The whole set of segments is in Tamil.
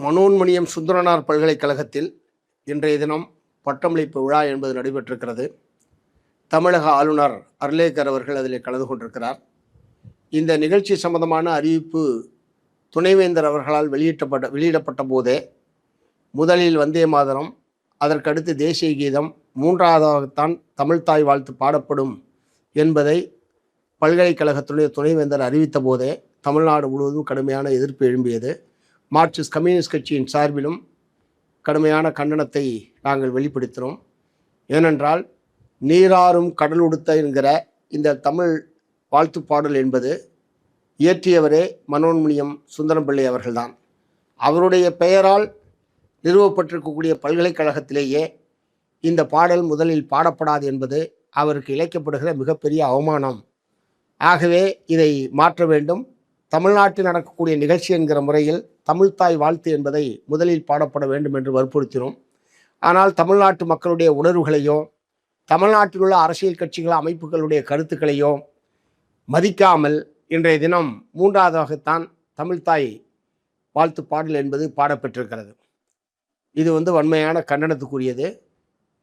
மனோன்மணியம் சுந்தரனார் பல்கலைக்கழகத்தில் இன்றைய தினம் பட்டமளிப்பு விழா என்பது நடைபெற்றிருக்கிறது. தமிழக ஆளுநர் அர்லேக்கர் அவர்கள் அதில் கலந்து கொண்டிருக்கிறார். இந்த நிகழ்ச்சி சம்பந்தமான அறிவிப்பு துணைவேந்தர் அவர்களால் வெளியிடப்பட்ட போதே முதலில் வந்தே மாதரம், அதற்கடுத்து தேசிய கீதம், மூன்றாவதாகத்தான் தமிழ்த்தாய் வாழ்த்து பாடப்படும் என்பதை பல்கலைக்கழகத்துடைய துணைவேந்தர் அறிவித்த போதே தமிழ்நாடு முழுவதும் கடுமையான எதிர்ப்பு எழும்பியது. மார்க்சிஸ்ட் கம்யூனிஸ்ட் கட்சியின் சார்பிலும் கடுமையான கண்டனத்தை நாங்கள் வெளிப்படுத்தினோம். ஏனென்றால் நீராறும் கடல் உடுத்த என்கிற இந்த தமிழ் வாழ்த்து பாடல் என்பது இயற்றியவரே மனோன்மணியம் சுந்தரம் பிள்ளை அவர்கள்தான். அவருடைய பெயரால் நிறுவப்பட்டிருக்கக்கூடிய பல்கலைக்கழகத்திலேயே இந்த பாடல் முதலில் பாடப்படாது என்பது அவருக்கு இழைக்கப்படுகிற மிகப்பெரிய அவமானம். ஆகவே இதை மாற்ற வேண்டும். தமிழ்நாட்டில் நடக்கக்கூடிய நிகழ்ச்சி என்கிற முறையில் தமிழ்த்தாய் வாழ்த்து என்பதை முதலில் பாடப்பட வேண்டும் என்று வற்புறுத்தினோம். ஆனால் தமிழ்நாட்டு மக்களுடைய உணர்வுகளையோ, தமிழ்நாட்டில் உள்ள அரசியல் கட்சிகள் அமைப்புகளுடைய கருத்துக்களையோ மதிக்காமல் இன்றைய தினம் மூன்றாவதாகத்தான் தமிழ்த்தாய் வாழ்த்து பாடல் என்பது பாடப்பெற்றிருக்கிறது. இது வன்மையான கண்டனத்துக்குரியது.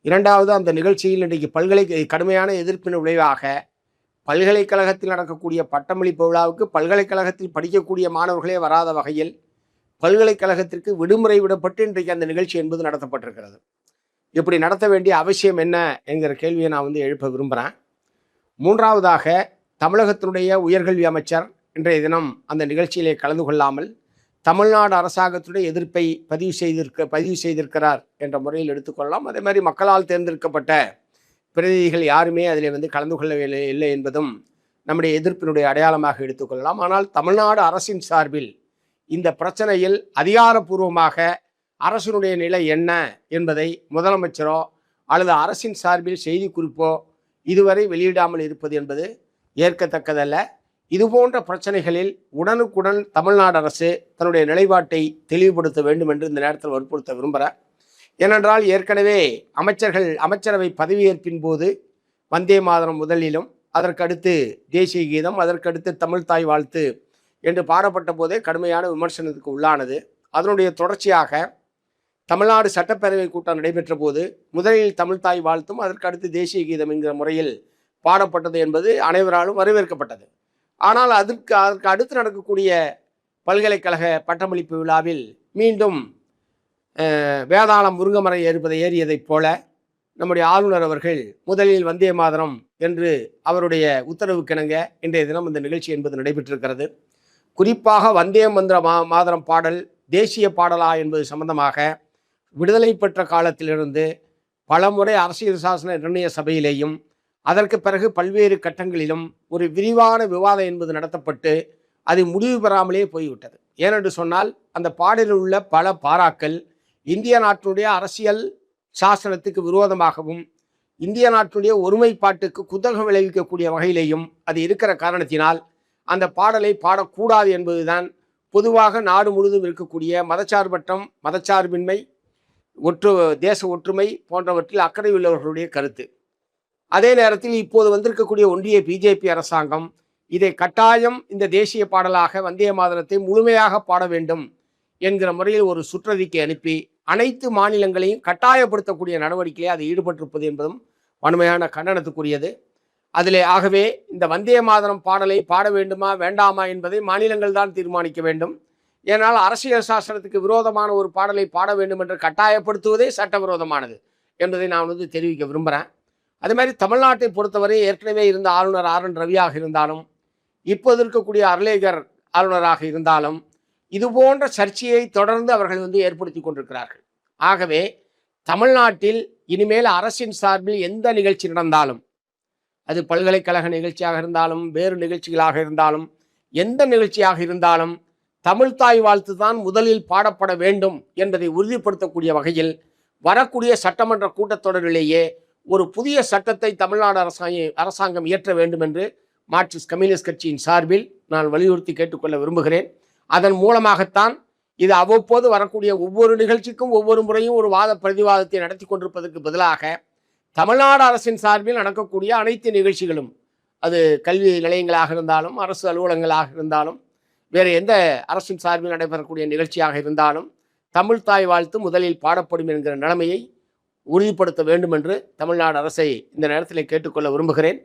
இரண்டாவது, அந்த நிகழ்ச்சியில் இன்றைக்கு கடுமையான எதிர்ப்பின் விளைவாக பல்கலைக்கழகத்தில் நடக்கக்கூடிய பட்டமளிப்பு விழாவுக்கு பல்கலைக்கழகத்தில் படிக்கக்கூடிய மாணவர்களே வராத வகையில் பல்கலைக்கழகத்திற்கு விடுமுறை விடப்பட்டு இன்றைக்கு அந்த நிகழ்ச்சி என்பது நடத்தப்பட்டிருக்கிறது. இப்படி நடத்த வேண்டிய அவசியம் என்ன என்கிற கேள்வியை நான் எழுப்ப விரும்புகிறேன். மூன்றாவதாக, தமிழகத்தினுடைய உயர்கல்வி அமைச்சர் இன்றைய தினம் அந்த நிகழ்ச்சியிலே கலந்து கொள்ளாமல் தமிழ்நாடு அரசாங்கத்துடைய எதிர்ப்பை பதிவு செய்திருக்கிறார் என்ற முறையில் எடுத்துக்கொள்ளலாம். அதே மாதிரி மக்களால் தேர்ந்தெடுக்கப்பட்ட பிரதிநிதிகள் யாருமே அதில் கலந்து கொள்ளவில்லை இல்லை என்பதும் நம்முடைய எதிர்ப்பினுடைய அடையாளமாக எடுத்துக்கொள்ளலாம். ஆனால் தமிழ்நாடு அரசின் சார்பில் இந்த பிரச்சனையில் அதிகாரப்பூர்வமாக அரசினுடைய நிலை என்ன என்பதை முதலமைச்சரோ அல்லது அரசின் சார்பில் செய்தி குறிப்போ இதுவரை வெளியிடாமல் இருப்பது என்பது ஏற்கத்தக்கதல்ல. இதுபோன்ற பிரச்சனைகளில் உடனுக்குடன் தமிழ்நாடு அரசு தன்னுடைய நிலைப்பாட்டை தெளிவுபடுத்த வேண்டும் என்று இந்த நேரத்தில் வற்புறுத்த விரும்புகிறேன். ஏனென்றால் ஏற்கனவே அமைச்சரவை பதவியேற்பின் போது வந்தே மாதரம் முதலிலும், அதற்கடுத்து தேசிய கீதம், அதற்கடுத்து தமிழ்த்தாய் வாழ்த்து என்று பாடப்பட்ட போதே கடுமையான விமர்சனத்துக்கு உள்ளானது. அதனுடைய தொடர்ச்சியாக தமிழ்நாடு சட்டப்பேரவை கூட்டம் நடைபெற்ற போது முதலில் தமிழ்த்தாய் வாழ்த்தும் அதற்கடுத்து தேசிய கீதம் என்கிற முறையில் பாடப்பட்டது என்பது அனைவராலும் வரவேற்கப்பட்டது. ஆனால் அதற்கு அடுத்து நடக்கக்கூடிய பல்கலைக்கழக பட்டமளிப்பு விழாவில் மீண்டும் வேதாளம் முருங்கமரம் ஏறியதைப் போல நம்முடைய ஆளுநர் அவர்கள் முதலில் வந்தே மாதரம் என்று அவருடைய உத்தரவுக்கிணங்க இன்றைய தினம் இந்த நிகழ்ச்சி என்பது நடைபெற்றிருக்கிறது. குறிப்பாக வந்தே மாதரம் பாடல் தேசிய பாடலா என்பது சம்பந்தமாக விடுதலை பெற்ற காலத்திலிருந்து பலமுறை அரசியல் சாசன நிர்ணய சபையிலேயும் அதற்கு பிறகு பல்வேறு கட்டங்களிலும் ஒரு விரிவான விவாதம் என்பது நடத்தப்பட்டு அது முடிவு பெறாமலே போய்விட்டது. ஏனென்று சொன்னால் அந்த பாடலில் உள்ள பல பாராக்கள் இந்திய நாட்டினுடைய அரசியல் சாசனத்துக்கு விரோதமாகவும் இந்திய நாட்டினுடைய ஒருமைப்பாட்டுக்கு குத்தகம் விளைவிக்கக்கூடிய வகையிலேயும் அது இருக்கிற காரணத்தினால் அந்த பாடலை பாடக்கூடாது என்பதுதான் பொதுவாக நாடு முழுவதும் இருக்கக்கூடிய மதச்சார்பின்மை, தேச ஒற்றுமை போன்றவற்றில் அக்கறை உள்ளவர்களுடைய கருத்து. அதே நேரத்தில் இப்போது வந்திருக்கக்கூடிய ஒன்றிய பிஜேபி அரசாங்கம் இதை கட்டாயம் இந்த தேசிய பாடலாக வந்தே மாதரத்தை முழுமையாக பாட வேண்டும் என்கிற முறையில் ஒரு சுற்றறிக்கை அனுப்பி அனைத்து மாநிலங்களையும் கட்டாயப்படுத்தக்கூடிய நடவடிக்கையை அது ஈடுபட்டிருப்பது என்பதும் வன்மையான கண்டனத்துக்குரியது. ஆகவே இந்த வந்தே மாதரம் பாடலை பாட வேண்டுமா வேண்டாமா என்பதை மாநிலங்கள் தான் தீர்மானிக்க வேண்டும். ஏனால் அரசியல் சாசனத்துக்கு விரோதமான ஒரு பாடலை பாட வேண்டும் என்று கட்டாயப்படுத்துவதே சட்டவிரோதமானது என்பதை நான் தெரிவிக்க விரும்புகிறேன். அதே மாதிரி தமிழ்நாட்டை பொறுத்தவரை ஏற்கனவே இருந்த ஆளுநர் RN ரவியாக இருந்தாலும் இப்போது இருக்கக்கூடிய அர்லேக்கர் ஆளுநராக இருந்தாலும் இதுபோன்ற சர்ச்சையை தொடர்ந்து அவர்கள் ஏற்படுத்தி கொண்டிருக்கிறார்கள். ஆகவே தமிழ்நாட்டில் இனிமேல் அரசின் சார்பில் எந்த நிகழ்ச்சி நடந்தாலும், அது பல்கலைக்கழக நிகழ்ச்சியாக இருந்தாலும் வேறு நிகழ்ச்சிகளாக இருந்தாலும் எந்த நிகழ்ச்சியாக இருந்தாலும் தமிழ்த்தாய் வாழ்த்து தான் முதலில் பாடப்பட வேண்டும் என்பதை உறுதிப்படுத்தக்கூடிய வகையில் வரக்கூடிய சட்டமன்ற கூட்டத்தொடரிலேயே ஒரு புதிய சட்டத்தை தமிழ்நாடு அரசாங்கம் இயற்ற வேண்டும் என்று மார்க்சிஸ்ட் கம்யூனிஸ்ட் கட்சியின் சார்பில் நான் வலியுறுத்தி கேட்டுக்கொள்ள விரும்புகிறேன். அதன் மூலமாகத்தான் இது அவ்வப்போது வரக்கூடிய ஒவ்வொரு நிகழ்ச்சிக்கும் ஒவ்வொரு முறையும் ஒரு வாத பிரதிவாதத்தை நடத்தி கொண்டிருப்பதற்கு பதிலாக தமிழ்நாடு அரசின் சார்பில் நடக்கக்கூடிய அனைத்து நிகழ்ச்சிகளும், அது கல்வி நிலையங்களாக இருந்தாலும் அரசு அலுவலகங்களாக இருந்தாலும் வேறு எந்த அரசின் சார்பில் நடைபெறக்கூடிய நிகழ்ச்சியாக இருந்தாலும் தமிழ் தாய் வாழ்த்து முதலில் பாடப்படும் என்கிற நிலைமையை உறுதிப்படுத்த வேண்டும் என்று தமிழ்நாடு அரசை இந்த நேரத்தில் கேட்டுக்கொள்ள விரும்புகிறேன்.